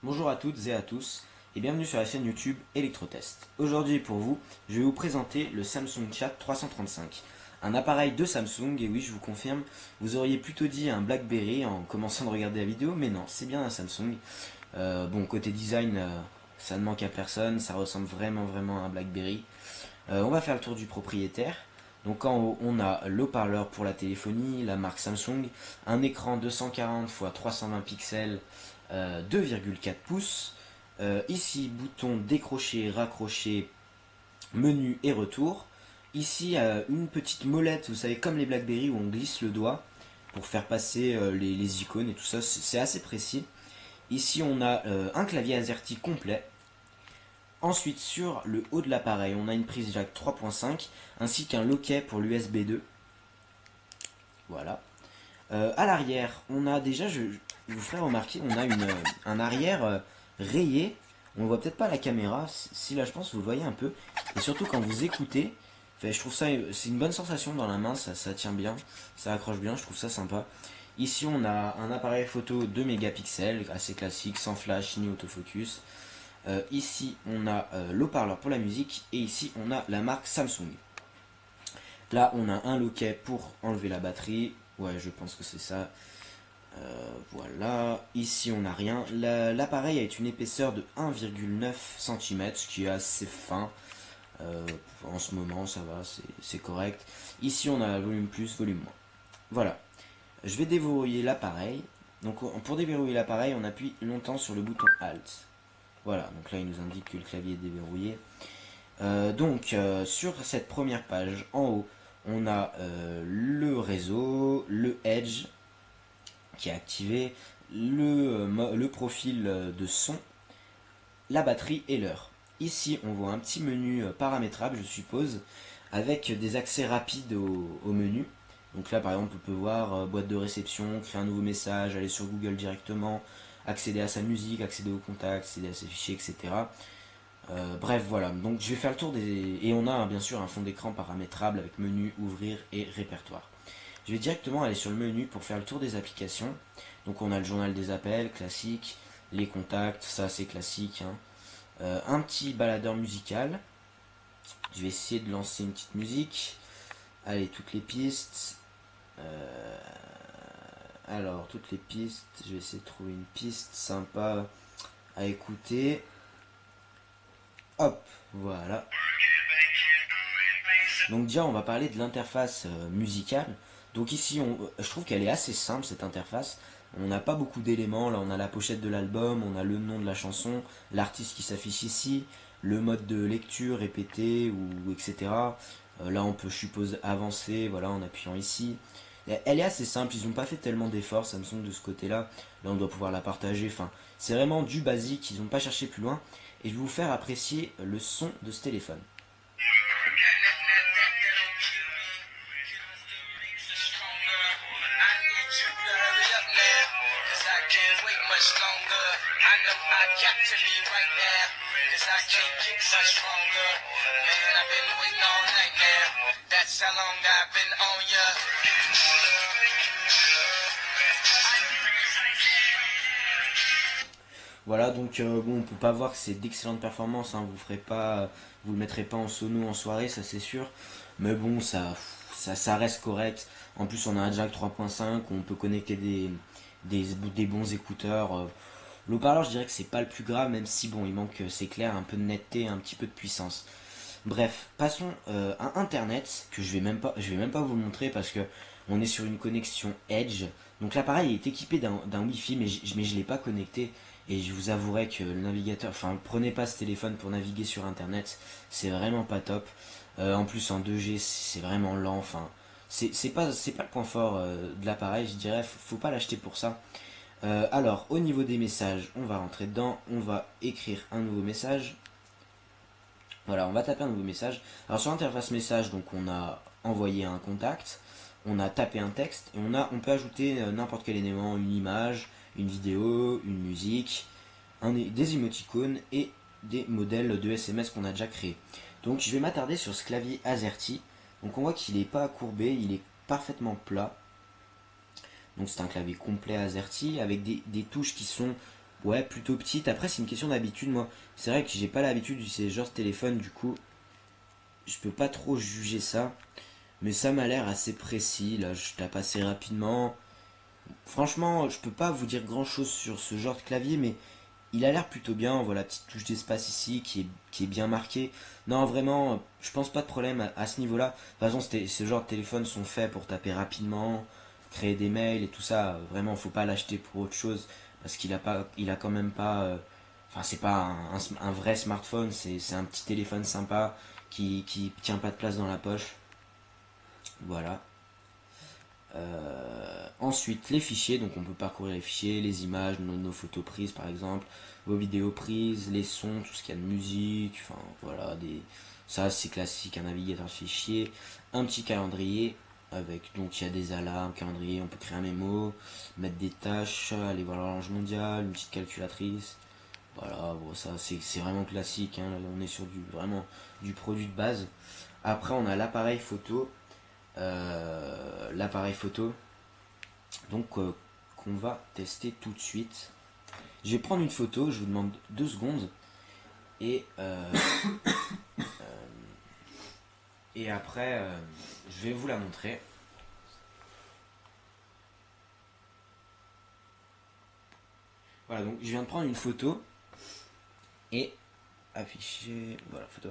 Bonjour à toutes et à tous et bienvenue sur la chaîne YouTube Electrotest. Aujourd'hui pour vous, je vais vous présenter le Samsung Chat 335, un appareil de Samsung et oui je vous confirme, vous auriez plutôt dit un BlackBerry en commençant de regarder la vidéo, mais non, c'est bien un Samsung. Bon côté design, ça ne manque à personne, ça ressemble vraiment à un BlackBerry. On va faire le tour du propriétaire. Donc en haut, on a l'haut-parleur pour la téléphonie, la marque Samsung, un écran 240 x 320 pixels, 2,4 pouces. Ici, bouton décrocher, raccrocher, menu et retour. Ici, une petite molette, vous savez, comme les BlackBerry où on glisse le doigt pour faire passer les icônes et tout ça, c'est assez précis. Ici, on a un clavier AZERTY complet. Ensuite, sur le haut de l'appareil, on a une prise jack 3.5 ainsi qu'un loquet pour l'USB 2. Voilà. À l'arrière, on a déjà, je vous ferai remarquer, on a un arrière rayé. On ne voit peut-être pas à la caméra, si là je pense vous le voyez un peu. Et surtout quand vous écoutez, enfin, je trouve ça, c'est une bonne sensation dans la main, ça tient bien, ça accroche bien, je trouve ça sympa. Ici on a un appareil photo 2 mégapixels, assez classique, sans flash ni autofocus. Ici on a l'haut-parleur pour la musique et ici on a la marque Samsung. Là on a un loquet pour enlever la batterie, ouais je pense que c'est ça. Voilà, ici on n'a rien. L'appareil a une épaisseur de 1,9 cm, ce qui est assez fin. En ce moment ça va, c'est correct. Ici on a volume plus, volume moins. Voilà, je vais déverrouiller l'appareil. Donc pour déverrouiller l'appareil, on appuie longtemps sur le bouton Alt. Voilà, donc là il nous indique que le clavier est déverrouillé. Sur cette première page, en haut, on a le réseau, le Edge qui est activé, le profil de son, la batterie et l'heure. Ici, on voit un petit menu paramétrable, je suppose, avec des accès rapides au menu. Donc là, par exemple, on peut voir boîte de réception, créer un nouveau message, aller sur Google directement, accéder à sa musique, accéder aux contacts, accéder à ses fichiers, etc. Bref, voilà. Donc je vais faire le tour des... Et on a bien sûr un fond d'écran paramétrable avec menu, ouvrir et répertoire. Je vais directement aller sur le menu pour faire le tour des applications. Donc on a le journal des appels, classique, les contacts, ça c'est classique, hein. Un petit baladeur musical. Je vais essayer de lancer une petite musique. Allez, toutes les pistes. Alors, toutes les pistes. Je vais essayer de trouver une piste sympa à écouter. Hop, voilà. Donc déjà, on va parler de l'interface musicale. Donc ici, je trouve qu'elle est assez simple, cette interface. On n'a pas beaucoup d'éléments. Là, on a la pochette de l'album, on a le nom de la chanson, l'artiste qui s'affiche ici, le mode de lecture répété, ou etc. Là, on peut, je suppose, avancer, voilà, en appuyant ici. Elle est assez simple, ils n'ont pas fait tellement d'efforts, Samsung, de ce côté-là. Là, on doit pouvoir la partager. Enfin, c'est vraiment du basique, ils n'ont pas cherché plus loin. Et je vais vous faire apprécier le son de ce téléphone. Voilà, donc bon, on peut pas voir que c'est d'excellentes performances, hein, vous le mettrez pas en sono en soirée, ça c'est sûr, mais bon, ça reste correct. En plus, on a un jack 3.5, on peut connecter des bons écouteurs. Le parleur, je dirais que c'est pas le plus grave, même si bon, il manque, c'est clair, un peu de netteté, un petit peu de puissance. Bref, passons à Internet, que je vais même pas vous le montrer parce que on est sur une connexion Edge. Donc l'appareil est équipé d'un Wi-Fi, mais je l'ai pas connecté. Et je vous avouerai que le navigateur, enfin, prenez pas ce téléphone pour naviguer sur Internet, c'est vraiment pas top. En plus, en 2G, c'est vraiment lent. Enfin, c'est pas le point fort de l'appareil, je dirais. Faut pas l'acheter pour ça. Alors, au niveau des messages, on va rentrer dedans, on va écrire un nouveau message. Voilà, on va taper un nouveau message. Alors sur l'interface message, donc on a envoyé un contact, on a tapé un texte et on peut ajouter n'importe quel élément, une image, une vidéo, une musique, des émoticônes et des modèles de SMS qu'on a déjà créés. Donc je vais m'attarder sur ce clavier AZERTY. Donc on voit qu'il n'est pas courbé, il est parfaitement plat. Donc c'est un clavier complet AZERTY avec des touches qui sont Ouais, plutôt petite. Après, c'est une question d'habitude. Moi, c'est vrai que j'ai pas l'habitude d'utiliser ce genre de téléphone. Du coup, je peux pas trop juger ça. Mais ça m'a l'air assez précis. Là, je tape assez rapidement. Franchement, je peux pas vous dire grand chose sur ce genre de clavier, mais il a l'air plutôt bien. Voilà, petite touche d'espace ici qui est bien marquée. Non, vraiment, je pense pas de problème à ce niveau-là. De toute façon, ce genre de téléphones sont faits pour taper rapidement, créer des mails et tout ça. Vraiment, faut pas l'acheter pour autre chose parce il a quand même pas. Enfin, c'est pas un vrai smartphone, c'est un petit téléphone sympa qui tient pas de place dans la poche. Voilà. Ensuite, les fichiers, donc on peut parcourir les fichiers, les images, nos photos prises par exemple, vos vidéos prises, les sons, tout ce qu'il y a de musique, enfin voilà, ça c'est classique, un navigateur de fichiers, un petit calendrier avec, donc il y a des alarmes, calendrier, on peut créer un mémo, mettre des tâches, aller voir l'horloge mondiale, une petite calculatrice, voilà, bon, ça c'est vraiment classique, hein, là, on est sur vraiment du produit de base. Après on a l'appareil photo donc qu'on va tester tout de suite. Je vais prendre une photo, je vous demande 2 secondes et et après je vais vous la montrer. Voilà, donc je viens de prendre une photo et afficher, voilà, photo.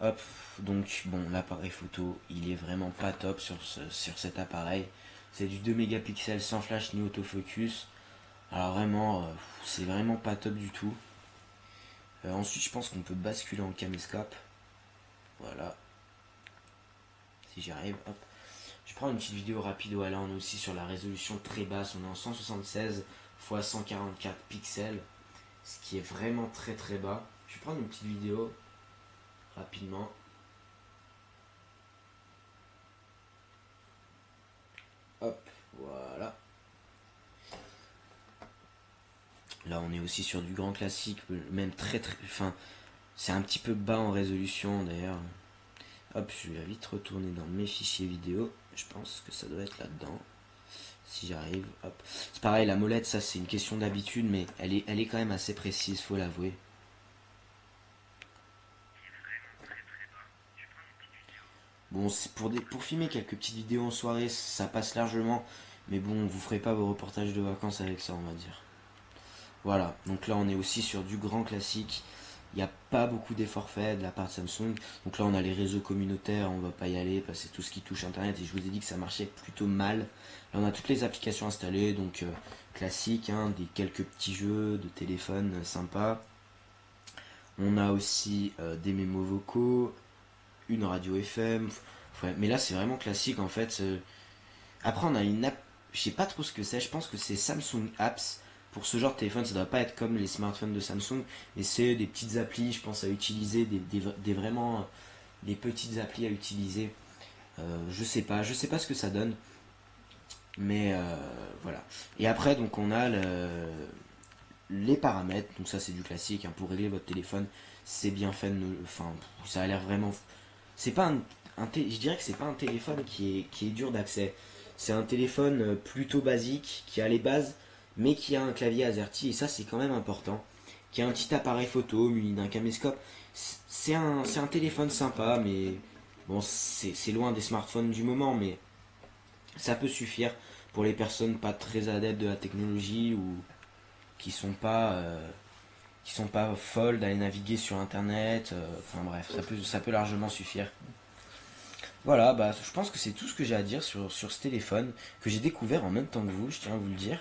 Hop, donc bon, l'appareil photo, il est vraiment pas top sur cet appareil. C'est du 2 mégapixels sans flash ni autofocus. Alors vraiment, c'est vraiment pas top du tout. Ensuite, je pense qu'on peut basculer en caméscope. Voilà, si j'y arrive, hop. Je prends une petite vidéo rapide où là on est aussi sur la résolution très basse, on est en 176 x 144 pixels, ce qui est vraiment très très bas. Je vais prendre une petite vidéo rapidement. Hop, voilà. Là on est aussi sur du grand classique, même très très... Enfin, c'est un petit peu bas en résolution d'ailleurs. Hop, je vais vite retourner dans mes fichiers vidéo. Je pense que ça doit être là-dedans. Si j'arrive, hop. C'est pareil, la molette, ça c'est une question d'habitude, mais elle est quand même assez précise, faut l'avouer. Bon, pour filmer quelques petites vidéos en soirée, ça passe largement, mais bon, vous ferez pas vos reportages de vacances avec ça, on va dire. Voilà, donc là on est aussi sur du grand classique. Il n'y a pas beaucoup d'efforts faits de la part de Samsung. Donc là on a les réseaux communautaires, on va pas y aller parce que c'est tout ce qui touche internet et je vous ai dit que ça marchait plutôt mal. Là on a toutes les applications installées, donc classique, hein, quelques petits jeux de téléphone sympas. On a aussi des mémos vocaux, une radio FM. Ouais, mais là c'est vraiment classique en fait. Après on a une app, je sais pas trop ce que c'est, je pense que c'est Samsung Apps. Pour ce genre de téléphone, ça doit pas être comme les smartphones de Samsung, mais c'est des petites applis, je pense, à utiliser, vraiment des petites applis à utiliser. Je sais pas ce que ça donne, mais voilà. Et après, donc on a les paramètres, donc ça c'est du classique, hein, pour régler votre téléphone, c'est bien fait, enfin, ça a l'air vraiment... C'est pas je dirais que c'est pas un téléphone qui est dur d'accès. C'est un téléphone plutôt basique, qui a les bases, mais qui a un clavier AZERTY, et ça c'est quand même important. Qui a un petit appareil photo muni d'un caméscope. C'est un téléphone sympa, mais bon, c'est loin des smartphones du moment, mais ça peut suffire pour les personnes pas très adeptes de la technologie ou qui sont pas folles d'aller naviguer sur internet. Enfin bref, ça peut largement suffire. Voilà, bah je pense que c'est tout ce que j'ai à dire sur ce téléphone que j'ai découvert en même temps que vous, je tiens à vous le dire.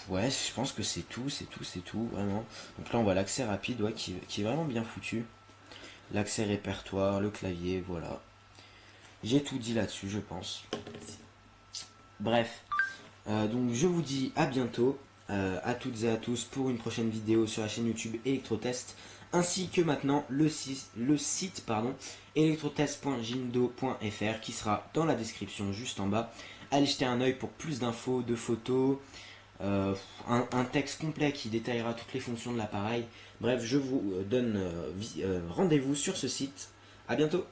Ouais, je pense que c'est tout, vraiment. Donc là on voit l'accès rapide, ouais, qui est vraiment bien foutu. L'accès répertoire, le clavier, voilà. J'ai tout dit là-dessus, je pense. Bref, donc je vous dis à bientôt, à toutes et à tous, pour une prochaine vidéo sur la chaîne YouTube Electrotest, ainsi que maintenant le site electrotest.jindo.fr qui sera dans la description juste en bas. Allez jeter un oeil pour plus d'infos, de photos, un texte complet qui détaillera toutes les fonctions de l'appareil. Bref, je vous donne rendez-vous sur ce site. A bientôt.